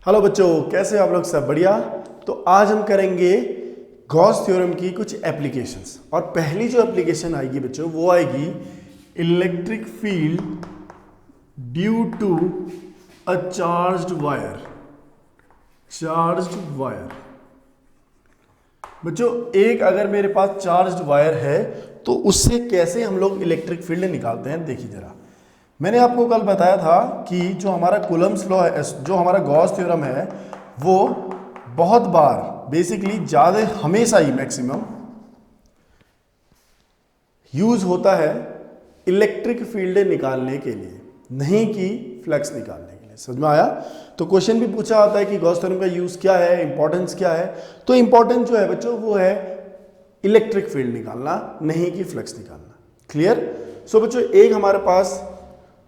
Hello बच्चों, कैसे हो आप लोग? सब बढ़िया। तो आज हम करेंगे गॉस थ्योरम की कुछ एप्लीकेशंस। और पहली जो एप्लीकेशन आएगी बच्चों वो आएगी electric field due to a charged wire. बच्चों, एक अगर मेरे पास चार्ज्ड वायर है तो उससे कैसे हम लोग इलेक्ट्रिक फील्ड निकालते हैं, देखिए जरा। मैंने आपको कल बताया था कि जो हमारा कूलम्स लॉ है, जो हमारा गॉस थ्योरम है, वो बहुत बार बेसिकली ज़्यादा हमेशा ही मैक्सिमम यूज होता है इलेक्ट्रिक फील्ड निकालने के लिए, नहीं कि फ्लक्स निकालने के लिए। समझ में आया? तो क्वेश्चन भी पूछा होता है कि गॉस थ्योरम का यूज क्या है, इंपॉर्टेंस क्या है। तो इंपॉर्टेंस जो है बच्चों वो है इलेक्ट्रिक फील्ड निकालना, नहीं कि फ्लक्स निकालना। क्लियर? सो बच्चों, एक हमारे पास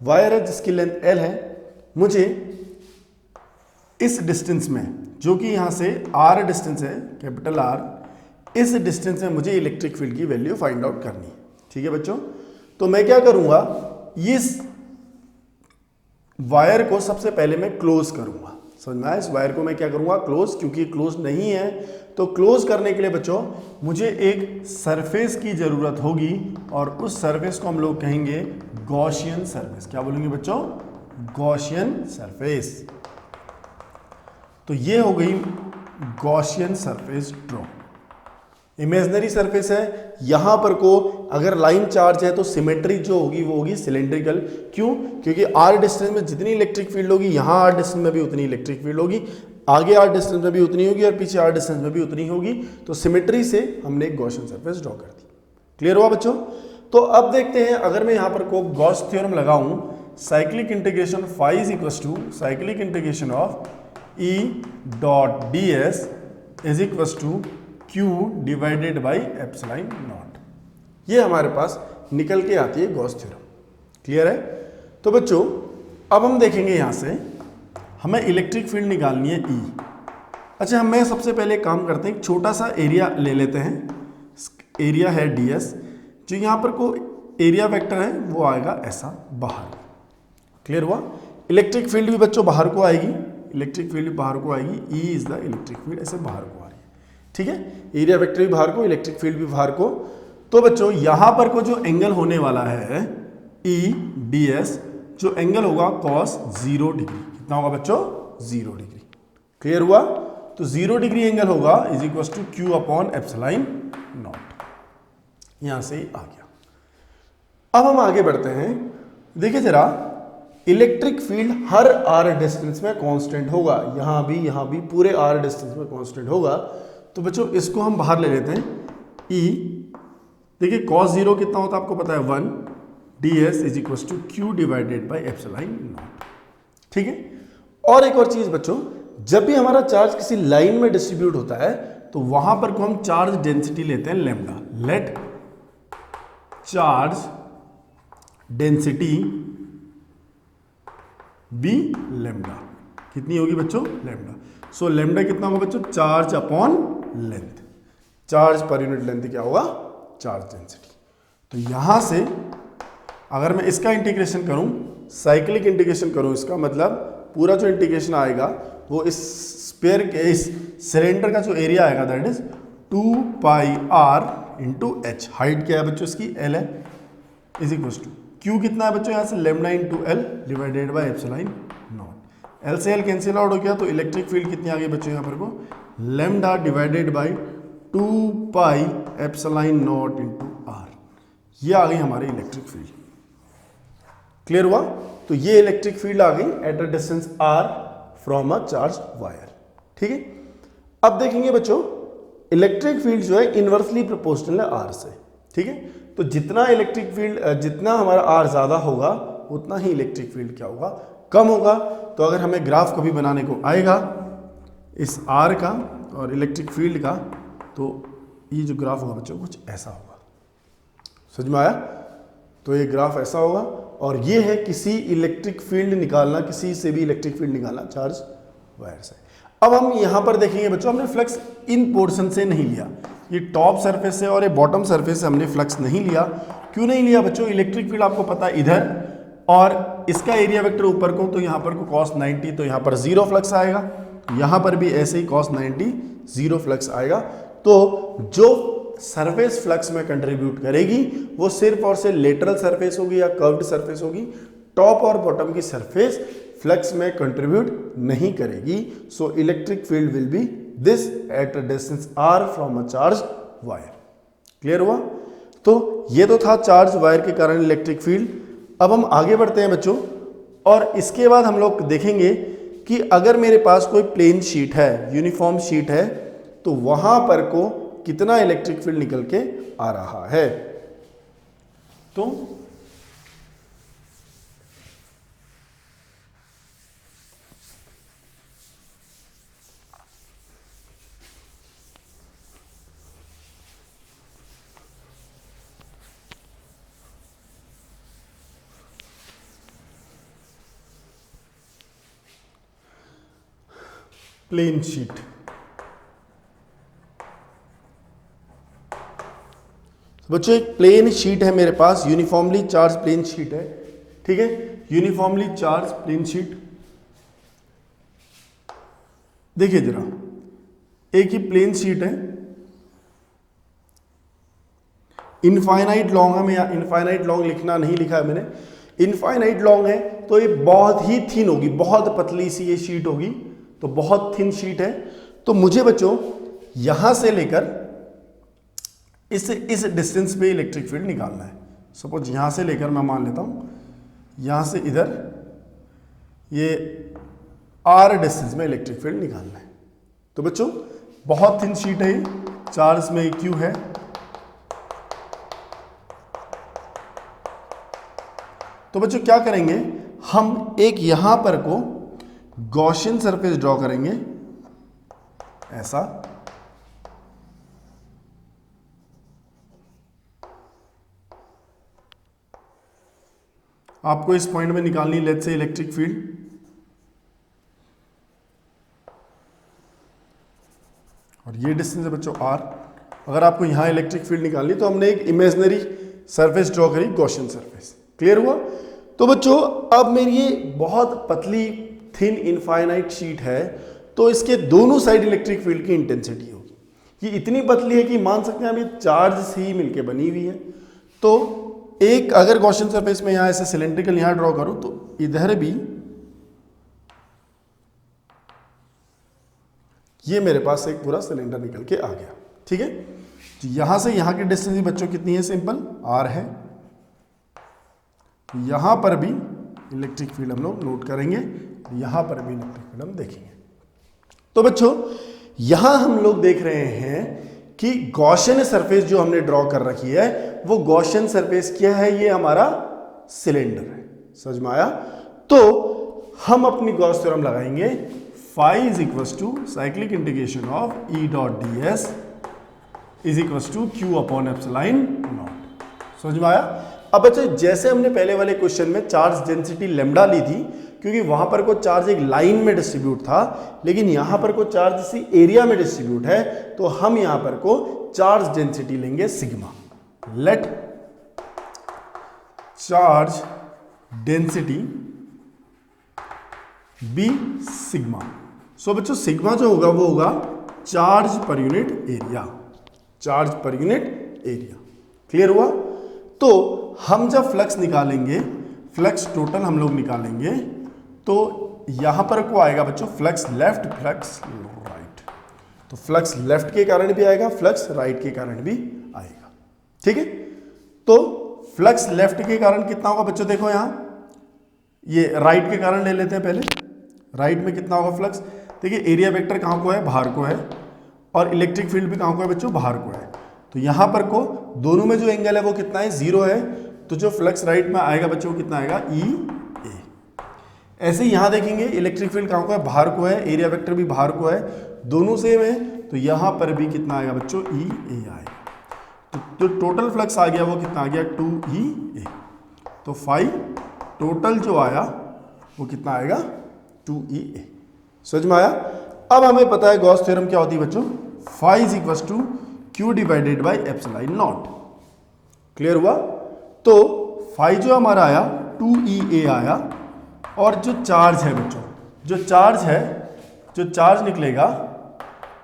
वायर है जिसकी लेंथ L है। मुझे इस डिस्टेंस में, जो कि यहां से R डिस्टेंस है, कैपिटल R, इस डिस्टेंस में मुझे इलेक्ट्रिक फील्ड की वैल्यू फाइंड आउट करनी है। ठीक है बच्चों? तो मैं क्या करूंगा, इस वायर को सबसे पहले मैं क्लोज करूंगा। समझ में आया? इस वायर को मैं क्या करूंगा, क्लोज, क्योंकि क्लोज नहीं है। तो क्लोज करने के लिए बच्चों मुझे एक सरफेस की जरूरत होगी, और उस सरफेस को हम लोग कहेंगे गॉसियन सरफेस। क्या बोलेंगे बच्चों? Gaussian surface. तो ये हो गई Gaussian surface draw. Imaginary surface है। यहां पर को अगर लाइन चार्ज है तो सिमेट्री जो होगी वो होगी सिलेंड्रिकल। क्यों? क्योंकि आर डिस्टेंस में जितनी इलेक्ट्रिक फील्ड होगी, यहां आर डिस्टेंस में भी उतनी इलेक्ट्रिक फील्ड होगी, आगे आर डिस्टेंस में भी उतनी होगी, और पीछे आर डिस्टेंस में भी उतनी होगी। तो सिमेट्री से हमने एक गॉसियन सरफेस ड्रॉ कर दी। क्लियर हुआ बच्चों? तो अब देखते हैं, अगर मैं यहां पर को गॉस थ्योरम लगाऊं, cyclic integration phi is equal to cyclic integration of E dot D S is equal to Q divided by epsilon naught. ये हमारे पास निकल के आती है गॉस थ्योरम। क्लियर है? तो बच्चों, अब हम देखेंगे यहां से हमें इलेक्ट्रिक फील्ड निकालनी है E। अच्छा, हमें सबसे पहले काम करते हैं, एक छोटा सा एरिया ले लेते हैं। एरिया है ds, जो यहां पर को एरिया वेक्टर है वो आएगा ऐसा बाहर। क्लियर हुआ? इलेक्ट्रिक फील्ड भी बच्चों बाहर को आएगी, इलेक्ट्रिक फील्ड भी बाहर को आएगी। E is the electric field, ऐसे बाहर को आ रही है। ठीक है? एरिया वेक्टर भी बाहर को, इलेक्ट्रिक फील्ड भी बाहर को। तो बच्चों यहां पर को जो एंगल होने वाला है EDS, जो एंगल होगा cos 0 डिग्री। कितना होगा बच्चों? 0 डिग्री। क्लियर हुआ? तो 0 डिग्री एंगल होगा is equal to Q upon epsilon naught. यहां से आ गया। अब हम आगे बढ़ते हैं। देखिए जरा, इलेक्ट्रिक फील्ड हर r डिस्टेंस में कांस्टेंट होगा। यहां भी पूरे r डिस्टेंस में कांस्टेंट होगा। तो बच्चों इसको हम बाहर ले लेते हैं। E, देखिए cos 0 कितना होता है आपको पता है, 1 ds is equal to Q divided by epsilon naught. ठीक है? और एक और चीज बच्चों, जब भी हमारा चार्ज किसी लाइन में डिस्ट्रीब्यूट होता है तो वहां पर को हम चार्ज डेंसिटी लेते हैं lambda. Let charge density be lambda. कितनी होगी बच्चों? लैम्डा। सो लैम्डा कितना होगा बच्चों? Charge upon length. चार्ज पर यूनिट लेंथ क्या होगा? Charge density. तो यहां से अगर मैं इसका इंटीग्रेशन करूं, साइक्लिक इंटीग्रेशन करूं, इसका मतलब पूरा जो इंटीग्रेशन आएगा वो इस स्फीयर के, इस सिलेंडर का जो एरिया आएगा that is 2 pi r into H. Height क्या है बच्चों इसकी? L है, इज इक्वल टू Q कितना है बच्चों? यहां से lambda into L divided by epsilon not. L से L कैंसिल आउट हो गया, तो इलेक्ट्रिक फील्ड कितनी आ गई बच्चों यहां पर को? Lambda divided by 2 pi epsilon not into r। ये आ गई हमारी इलेक्ट्रिक फील्ड। क्लियर हुआ? तो ये इलेक्ट्रिक फील्ड आ गई at a distance r from a charge wire. ठीक है? अब देखेंगे बच्चों, इलेक्ट्रिक फील्ड जो है इनवर्सली प्रोपोर्शनल है r से। ठीक है? तो जितना इलेक्ट्रिक फील्ड, जितना हमारा r ज्यादा होगा उतना ही इलेक्ट्रिक फील्ड क्या होगा? कम होगा। तो अगर हमें ग्राफ कभी बनाने को आएगा इस r का और इलेक्ट्रिक फील्ड का, तो ये जो ग्राफ होगा बच्चों कुछ ऐसा होगा। समझ में आया? तो ये ग्राफ ऐसा होगा, और ये है किसी इलेक्ट्रिक फील्ड निकालना, किसी से भी इलेक्ट्रिक फील्ड निकालना चार्ज वायर से। अब हम यहां पर देखेंगे बच्चों, हमने फ्लक्स इन पोर्शन से नहीं लिया, ये टॉप सरफेस से और ये बॉटम सरफेस से हमने फ्लक्स नहीं लिया। क्यों नहीं लिया बच्चों? इलेक्ट्रिक फील्ड आपको पता है इधर, और इसका एरिया वेक्टर ऊपर को, तो यहां पर को cos 90, तो यहां पर 0 फ्लक्स आएगा। यहाँ पर भी ऐसे ही cos 90 जीरो फ्लक्स आएगा। तो जो सरफेस फ्लक्स में कंट्रीब्यूट करेगी वो सिर्फ और सिर्फ लेटरल सरफेस होगी या कर्व्ड सरफेस होगी, टॉप और बॉटम की सरफेस फ्लक्स में कंट्रीब्यूट नहीं करेगी। So electric field will be this at a distance r from a charge wire. Clear हुआ? तो ये तो था चार्ज वायर के कारण इलेक्ट्रिक फील्ड। अब हम आगे बढ़ते हैं बच्चों, और इसके बाद हम लोग देखेंगे कि अगर मेरे पास कोई प्लेन शीट है, यूनिफॉर्म शीट है, तो वहां पर को कितना इलेक्ट्रिक फील्ड निकल के आ रहा है। तो प्लेन शीट, बच्चों एक प्लेन शीट है मेरे पास, यूनिफॉर्मली चार्ज प्लेन शीट है, ठीक है, यूनिफॉर्मली चार्ज प्लेन शीट। देखिए जरा, एक ही प्लेन शीट है, इनफाइनाइट लॉन्ग है, मैं यहाँ इनफाइनाइट लॉन्ग लिखना नहीं लिखा है मैंने, इनफाइनाइट लॉन्ग है तो ये बहुत ही थिन होगी, बहुत पतली सी ये शीट होगी, तो बहुत थिन शीट है। तो मुझे बच्चों यहां से लेकर इस डिस्टेंस पे इलेक्ट्रिक फील्ड निकालना है। सपोज यहां से लेकर मैं मान लेता हूं यहां से इधर ये r डिस्टेंस में इलेक्ट्रिक फील्ड निकालना है। तो बच्चों बहुत थिन शीट है, चार्ज में q है, तो बच्चों क्या करेंगे, हम एक यहां पर को गॉसियन सरफेस ड्रॉ करेंगे ऐसा, आपको इस पॉइंट में निकालनी लेट्स से इलेक्ट्रिक फील्ड, और ये डिस्टेंस है बच्चों r। अगर आपको यहां इलेक्ट्रिक फील्ड निकालनी तो हमने एक इमेजिनरी सरफेस ड्रॉ करी, गॉसियन सरफेस। क्लियर हुआ? तो बच्चों अब मेरी ये बहुत पतली थिन इनफाइनाइट शीट है, तो इसके दोनों साइड इलेक्ट्रिक फील्ड की इंटेंसिटी होगी। ये इतनी पतली है कि मान सकते हैं हम ये चार्ज से ही मिलके बनी हुई है। तो एक अगर गॉसियन सरफेस में यहां ऐसे सिलेंड्रिकल यहां ड्रॉ करूं तो इधर भी ये मेरे पास एक पूरा सिलेंडर निकल के आ गया, ठीक है। तो यहां से यहां की डिस्टेंस बच्चों कितनी है, सिंपल r है। यहां पर भी इलेक्ट्रिक फील्ड हम लोग नोट करेंगे, यहां पर भी इलेक्ट्रिक फील्ड हम देखेंगे। तो बच्चों यहां हम लोग देख रहे हैं कि गॉसियन सरफेस जो हमने ड्रॉ कर रखी है वो गॉसियन सरफेस क्या है, ये हमारा सिलेंडर है। समझ में आया? तो हम अपनी गॉस थ्योरम लगाएंगे, phi is equals to cyclic integration of E dot D S is equals to Q upon epsilon naught. समझ में आया? अब बच्चों जैसे हमने पहले वाले क्वेश्चन में चार्ज डेंसिटी लैम्डा ली थी, क्योंकि वहां पर को चार्ज एक लाइन में डिस्ट्रीब्यूट था, लेकिन यहां पर को चार्ज इसी एरिया में डिस्ट्रीब्यूट है, तो हम यहां पर को चार्ज डेंसिटी लेंगे sigma. Let charge density be sigma. So बच्चों सिग्मा जो होगा वो होगा चार्ज पर यूनिट एरिया, चार्ज पर यूनिट एरिया। क्लियर हुआ? तो हम जब फ्लक्स निकालेंगे, फ्लक्स टोटल हम लोग निकालेंगे, तो यहां पर को आएगा बच्चों फ्लक्स लेफ्ट, फ्लक्स राइट। तो फ्लक्स लेफ्ट के कारण भी आएगा, फ्लक्स राइट के कारण भी आएगा, ठीक है। तो फ्लक्स लेफ्ट के कारण कितना होगा बच्चों, देखो यहां ये राइट के कारण ले लेते हैं पहले। राइट में कितना होगा फ्लक्स, देखिए एरिया वेक्टर कहां को है, बाहर को है, और इलेक्ट्रिक फील्ड भी कहां को है बच्चों, बाहर को है। तो यहां पर को दोनों में जो एंगल है वो कितना है, 0 है। तो जो फ्लक्स राइट में आएगा बच्चों कितना आएगा, ई ए। ऐसे ही यहां देखेंगे इलेक्ट्रिक फील्ड कहां को है, बाहर को है, एरिया वेक्टर भी बाहर को है, दोनों सेम है, तो यहां पर भी कितना आएगा बच्चों, ई ए आएगा। तो जो टोटल फ्लक्स आ गया वो कितना आ गया, 2 e a। तो फाई टोटल जो आया वो कितना आएगा, 2 e a। समझ में आया? अब हमें पता है गॉस थ्योरम क्या होती है बच्चों, phi is equals to q divided by epsilon naught. Clear हुआ? तो फाई जो हमारा आया 2 e a आया, और जो चार्ज है बच्चों, जो चार्ज है जो चार्ज निकलेगा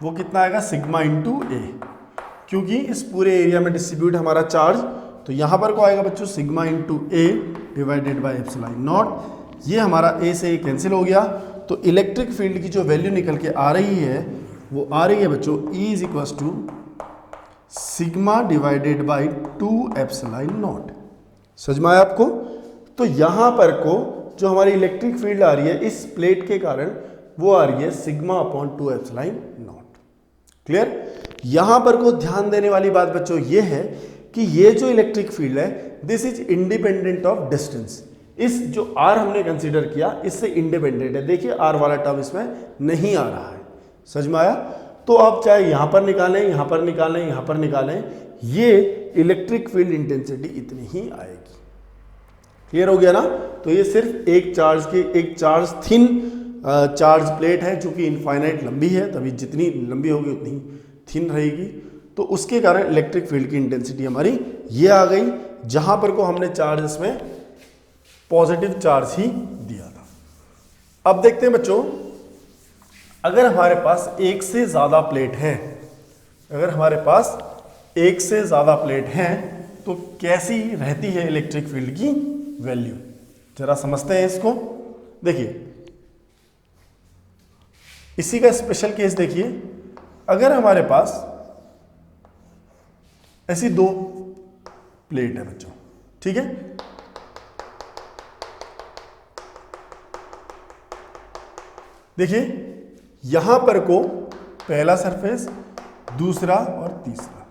वो कितना आएगा सिग्मा इंटू ए, क्योंकि इस पूरे एरिया में डिस्ट्रीब्यूट हमारा चार्ज, तो यहाँ पर को आएगा बच्चों sigma into A divided by epsilon naught. ये हमारा ए से कैंसिल हो गया, तो इलेक्ट्रिक फील्ड की जो वैल्यू निकल के आ रही है वो आ रही है बच्चों E is equal to sigma divided by 2 epsilon naught. समझ में आया आपको? तो यहाँ पर को जो हमारी इलेक्ट्रिक फील्ड आ रही है इस प्लेट के कारण वो आ रही है sigma upon 2 epsilon naught. Clear? यहाँ पर को ध्यान देने वाली बात बच्चों ये है कि ये जो इलेक्ट्रिक फील्ड है this is independent of distance. इस जो R हमने कंसीडर किया इससे इंडिपेंडेंट है। देखिए R वाला टर्म इसमें नहीं आ रहा है। समझ में आया? तो आप चाहे यहां पर निकालें, यहां पर निकालें, यहां पर निकालें, ये इलेक्ट्रिक फील्ड इंटेंसिटी इतनी ही आएगी। क्लियर हो गया ना? तो ये सिर्फ एक चार्ज थिन चार्ज प्लेट है जो कि इनफाइनाइट लंबी है, तभी जितनी लंबी होगी उतनी थिन रहेगी। तो उसके कारण इलेक्ट्रिक फील्ड की इंटेंसिटी हमारी ये आ गई, जहां पर को हमने चार्ज इसमें पॉजिटिव चार्ज ही दिया था। अब देखते हैं बच्चों, अगर हमारे पास एक से ज्यादा प्लेट है, अगर हमारे पास एक से ज्यादा प्लेट हैं तो कैसी रहती है इलेक्ट्रिक फील्ड की वैल्यू, जरा समझते हैं इसको। देखिए इसी का स्पेशल केस देखिए, अगर हमारे पास ऐसी दो प्लेट है बच्चों, ठीक है, देखिए यहां पर को पहला सरफेस, दूसरा और तीसरा।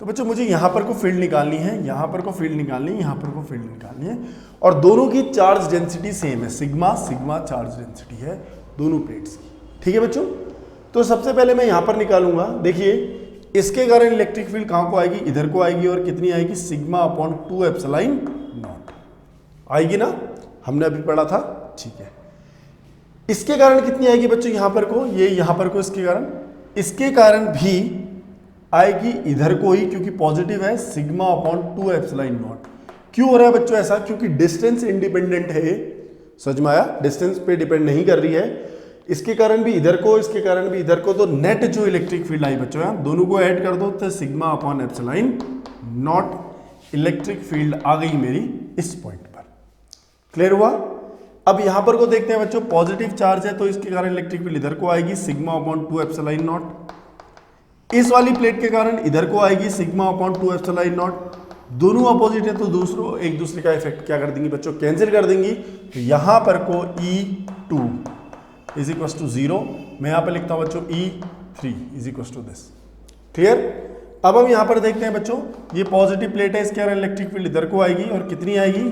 तो बच्चों मुझे यहां पर को फील्ड निकालनी है, यहां पर को फील्ड निकालनी है, यहां पर को फील्ड निकालनी है, और दोनों की चार्ज डेंसिटी सेम है, सिग्मा सिग्मा चार्ज डेंसिटी है दोनों प्लेट्स की। ठीक है बच्चों? तो सबसे पहले मैं यहां पर निकालूंगा। देखिए इसके कारण इलेक्ट्रिक फील्ड कहां को आएगी, इधर को आएगी, और कितनी आएगी सिग्मा अपॉन 2 एप्सिलॉन नॉट आएगी ना, हमने अभी पढ़ा था। ठीक है, इसके कारण कितनी आएगी बच्चों यहां पर को, ये यहां पर को, इसके कारण भी आएगी इधर को ही, क्योंकि पॉजिटिव है, सिग्मा अपॉन 2 एप्सिलॉन नॉट। क्यों हो रहा है बच्चों ऐसा? क्योंकि डिस्टेंस इंडिपेंडेंट है। समझ में आया? डिस्टेंस पे डिपेंड नहीं कर रही है। इसके कारण भी इधर को, इसके कारण भी इधर को, तो नेट जो इलेक्ट्रिक फील्ड आई बच्चों है, दोनों को ऐड कर दो तो sigma upon epsilon naught electric field आ गई मेरी इस पॉइंट पर। क्लियर हुआ? अब यहां पर को देखते हैं बच्चों, पॉजिटिव चार्ज है तो इसके कारण इलेक्ट्रिक फील्ड इधर को आएगी सिग्मा अपॉन 2 एप्सिलॉन नॉट। इस वाली प्लेट के कारण इधर को आएगी सिग्मा अपॉन 2 एप्सिलॉन नॉट। दोनों अपोजिट है तो दूसरों एक दूसरे का इफेक्ट क्या कर देंगी बच्चों, कैंसिल कर देंगी। तो यहां पर को E2 इज इक्वल टू 0, मैं यहां पर लिखता हूं बच्चों E3 is equal to this. Clear? अब हम यहां पर देखते हैं बच्चों, ये पॉजिटिव प्लेट है, इसके कारण इलेक्ट्रिक फील्ड इधर को आएगी और कितनी आएगी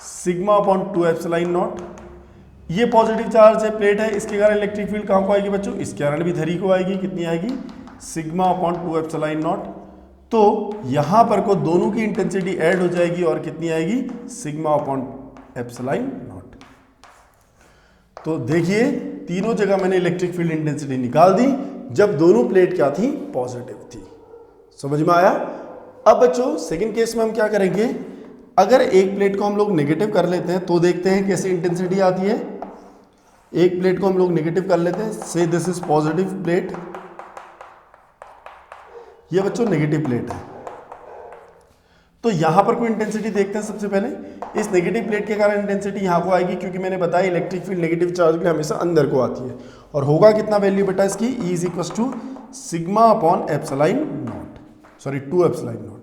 सिग्मा अपॉन 2 एप्सिलॉन नॉट। ये पॉजिटिव चार्ज है प्लेट है, इसके कारण इलेक्ट्रिक फील्ड कहां को आएगी बच्चों, इसके कारण भी इधर ही को आएगी, कितनी आएगी सिग्मा अपॉन 2 एप्सिलॉन नॉट। तो यहां पर को दोनों की इंटेंसिटी ऐड हो जाएगी और कितनी आएगी सिग्मा अपॉन एप्सिलॉन नॉट। तो देखिए तीनों जगह मैंने इलेक्ट्रिक फील्ड इंटेंसिटी निकाल दी जब दोनों प्लेट क्या थी, पॉजिटिव थी। समझ में आया? अब बच्चों सेकंड केस में हम क्या करेंगे, अगर एक प्लेट को हम लोग नेगेटिव कर लेते हैं तो देखते हैं कैसी इंटेंसिटी आती है। एक प्लेट को हम लोग नेगेटिव कर लेते हैं, से दिस इज पॉजिटिव प्लेट, ये बच्चों नेगेटिव प्लेट है। तो यहां पर कोई इंटेंसिटी देखते हैं। सबसे पहले इस नेगेटिव प्लेट के कारण इंटेंसिटी यहां को आएगी, क्योंकि मैंने बताया इलेक्ट्रिक फील्ड नेगेटिव चार्ज के लिए हमेशा अंदर को आती है, और होगा कितना वैल्यू बेटा इसकी, E is equal to sigma upon epsilon naught, sorry 2 epsilon naught.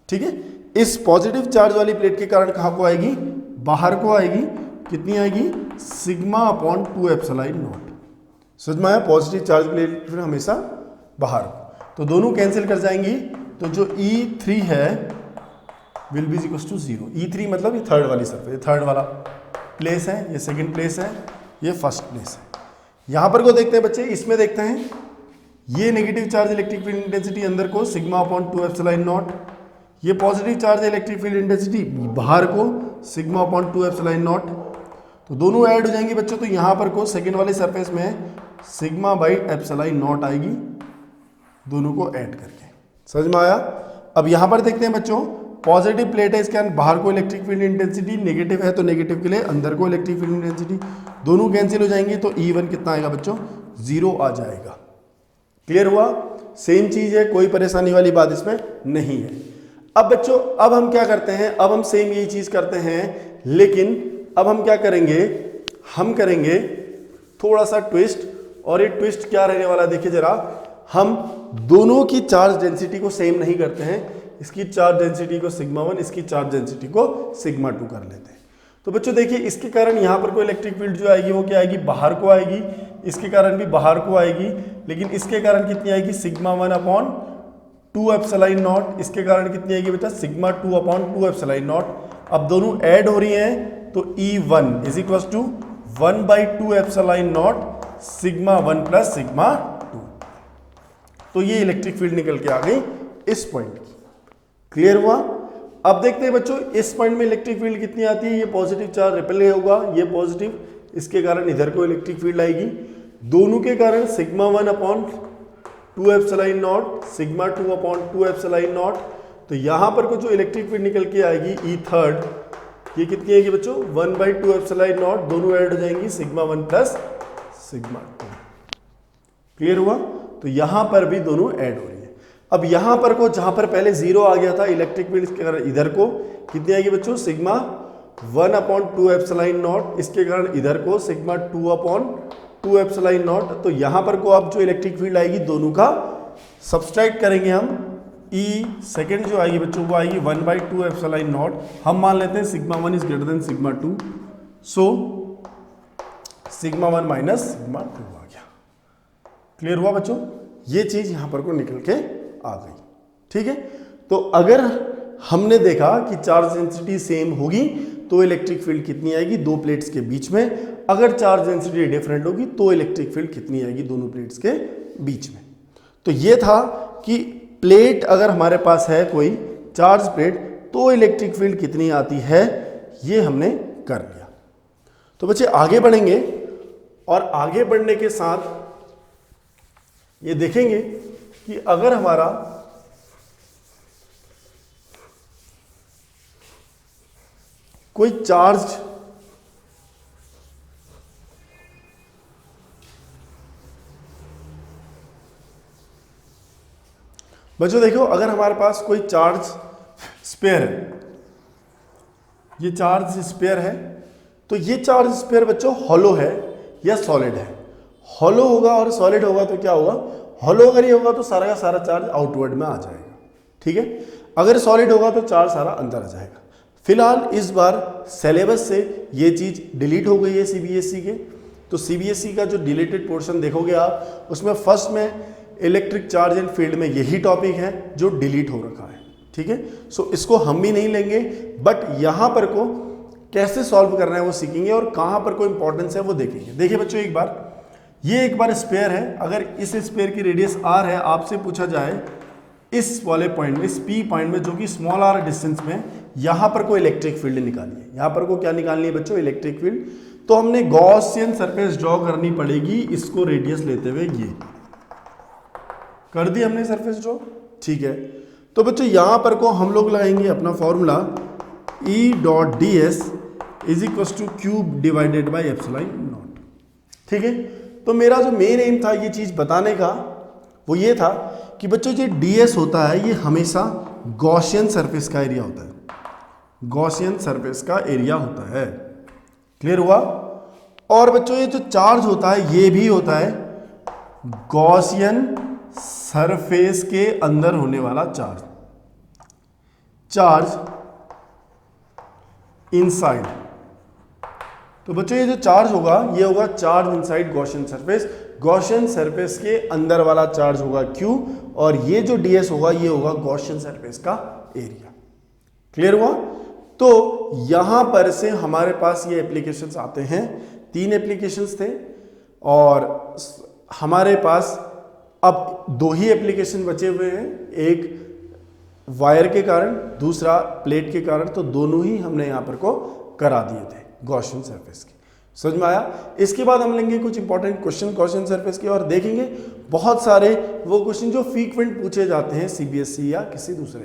ठीक है, इस पॉजिटिव चार्ज वाली प्लेट के कारण कहां को आएगी, बाहर को आएगी, कितनी आएगी सिग्मा अपॉन 2 एप्सिलॉन नॉट। समझ में आया? पॉजिटिव चार्ज प्लेट फिर हमेशा बाहर, तो दोनों कैंसिल कर जाएंगी। तो जो E3 है will be equal to 0। E3 मतलब ये थर्ड वाली सरफेस, ये थर्ड वाला प्लेस है, ये सेकंड प्लेस है, ये फर्स्ट प्लेस है। यहां पर को देखते हैं बच्चे, इसमें देखते हैं ये negative charge electric field intensity अंदर को सिग्मा अपॉन 2 एप्सिलॉन नॉट, ये positive charge electric field intensity बाहर को सिग्मा अपॉन 2 एप्सिलॉन नॉट। तो दोनों ऐड हो जाएंगे बच्चों, तो यहां पर को सेकंड वाले सरफेस में सिग्मा बाई एप्सिलॉन नॉट आएगी, दोनों को ऐड करके। समझ में आया? अब यहां पर देखते हैं बच्चों, पॉजिटिव प्लेट है, इसके अंदर बाहर को इलेक्ट्रिक फील्ड इंटेंसिटी, नेगेटिव है तो नेगेटिव के लिए अंदर को इलेक्ट्रिक फील्ड इंटेंसिटी, दोनों कैंसिल हो जाएंगे तो E1 कितना आएगा बच्चों, 0 आ जाएगा। क्लियर हुआ? सेम चीज है, कोई परेशानी वाली बात इसमें नहीं है। अब बच्चों अब हम क्या करते हैं, अब हम सेम यही चीज करते हैं, लेकिन अब हम क्या करेंगे, हम करेंगे थोड़ा सा ट्विस्ट। और ये ट्विस्ट क्या रहने वाला देखिए जरा, हम दोनों की चार्ज डेंसिटी को सेम नहीं करते हैं, इसकी चार्ज डेंसिटी को सिग्मा 1, इसकी चार्ज डेंसिटी को सिग्मा 2 कर लेते हैं। तो बच्चों देखिए इसके कारण यहाँ पर कोई इलेक्ट्रिक फील्ड जो आएगी वो क्या आएगी, बाहर को आएगी, इसके कारण भी बाहर को आएगी, लेकिन इसके कारण कितनी आएगी, सिग्मा 1 अपॉन 2 एप्सिलॉन नॉट, इसके कारण कितनी आएगी बेटा, सिग्मा 2 अपॉन 2 एप्सिलॉन नॉट। अब दोनों ऐड हो रही हैं तो E1 is equal to 1/2 epsilon naught sigma 1 plus sigma 2। तो ये इलेक्ट्रिक फील्ड निकल के आ गई इस पॉइंट की। क्लियर हुआ? अब देखते हैं बच्चों इस पॉइंट में इलेक्ट्रिक फील्ड कितनी आती है, ये पॉजिटिव चार्ज रिपेल होगा, ये पॉजिटिव, इसके कारण इधर को इलेक्ट्रिक फील्ड आएगी, दोनों के कारण sigma 1 upon 2 epsilon naught sigma 2 upon 2 epsilon not. तो यहां पर को जो इलेक्ट्रिक फील्ड निकल के आएगी E3, ये कितनी आएगी बच्चों, 1/2 एप्सिलॉन नॉट, दोनों ऐड हो जाएंगी सिग्मा 1 प्लस सिग्मा 2। क्लियर हुआ? तो यहां पर भी दोनों ऐड हो रही है। अब यहां पर को जहां पर पहले 0 आ गया था इलेक्ट्रिक फील्ड, इसके कारण इधर को कितनी आएगी बच्चों, सिग्मा 1 अपॉन 2 एप्सिलॉन नॉट, इसके कारण इधर को सिग्मा 2 अपॉन 2 एप्सिलॉन नॉट। तो यहां पर को अब जो इलेक्ट्रिक फील्ड आएगी दोनों का सब्सट्रैक्ट करेंगे हम, E सेकेंड जो आएगी बच्चों वो आएगी 1/2 एप्सिलॉन नॉट, हम मान लेते हैं sigma 1 is greater than sigma 2, so sigma 1 minus sigma 2 आ गया। क्लियर हुआ बच्चों? ये चीज यहां पर को निकल के आ गई। ठीक है, तो अगर हमने देखा कि चार्ज डेंसिटी सेम होगी तो इलेक्ट्रिक फील्ड कितनी आएगी दो प्लेट्स के बीच में, अगर चार्ज डेंसिटी डिफरेंट होगी तो इलेक्ट्रिक फील्ड कितनी आएगी दोनों प्लेट्स के बीच में। तो ये था कि प्लेट अगर हमारे पास है कोई चार्ज प्लेट तो इलेक्ट्रिक फील्ड कितनी आती है, ये हमने कर लिया। तो बच्चे आगे बढ़ेंगे और आगे बढ़ने के साथ ये देखेंगे कि अगर हमारा कोई चार्ज बच्चों देखो अगर हमारे पास कोई चार्ज स्पेयर है, ये चार्ज स्पेयर है, तो ये चार्ज स्पेयर बच्चों हॉलो है या सॉलिड है। हॉलो होगा और सॉलिड होगा तो क्या होगा, हॉलो अगर ये होगा तो सारा का सारा चार्ज आउटवर्ड में आ जाएगा। ठीक है, अगर सॉलिड होगा तो चार्ज सारा अंदर आ जाएगा। फिलहाल इस बार सिलेबस से ये चीज डिलीट हो गई है सीबीएसई के, तो सीबीएसई का जो डिलीटेड पोर्शन देखोगे आप उसमें फर्स्ट में इलेक्ट्रिक चार्ज एंड फील्ड में यही टॉपिक है जो डिलीट हो रखा है। ठीक है, सो इसको हम भी नहीं लेंगे, बट यहां पर को कैसे सॉल्व करना है वो सीखेंगे और कहां पर कोई इंपॉर्टेंस है वो देखेंगे। देखिए बच्चों एक बार ये एक बार स्पेयर है, अगर इस स्पेयर की रेडियस r है, आपसे पूछा जाए इस वाले पॉइंट में, इस P पॉइंट में जो कि स्मॉल r डिस्टेंस में, यहां पर कोई इलेक्ट्रिक फील्ड निकालिए। यहां पर को क्या निकालनी है बच्चों, इलेक्ट्रिक फील्ड। तो हमने गॉसियन सरफेस ड्रॉ करनी पड़ेगी, इसको रेडियस लेते हुए ये कर दी हमने सरफेस ड्रॉ। ठीक है, तो बच्चों यहां पर को हम लोग लगाएंगे अपना formula E.ds is equal two cube divided by epsilon naught. ठीक है, तो मेरा जो मेन एम था ये चीज बताने का वो ये था कि बच्चों जो ds होता है ये हमेशा गॉसियन सरफेस का एरिया होता है, गॉसियन सरफेस का एरिया होता है। क्लियर हुआ? और बच्चों ये जो चार्ज होता है ये भी होता है गॉसियन सरफेस के अंदर होने वाला चार्ज, चार्ज इनसाइड। तो बच्चों ये जो चार्ज होगा ये होगा charge inside Gaussian surface, Gaussian surface के अंदर वाला चार्ज होगा Q, और ये जो ds होगा ये होगा गॉसियन सरफेस का एरिया। क्लियर हुआ? तो यहां पर से हमारे पास ये एप्लीकेशंस आते हैं, 3 एप्लीकेशंस थे और हमारे पास अब 2 ही एप्लीकेशन बचे हुए हैं, एक वायर के कारण दूसरा प्लेट के कारण, तो दोनों ही हमने यहां पर को करा दिए थे गॉसियन सरफेस की। समझ में आया? इसके बाद हम लेंगे कुछ इंपॉर्टेंट क्वेश्चन गॉसियन सरफेस के और देखेंगे बहुत सारे वो क्वेश्चन जो फ्रीक्वेंट पूछे जाते हैं सीबीएसई या किसी दूसरे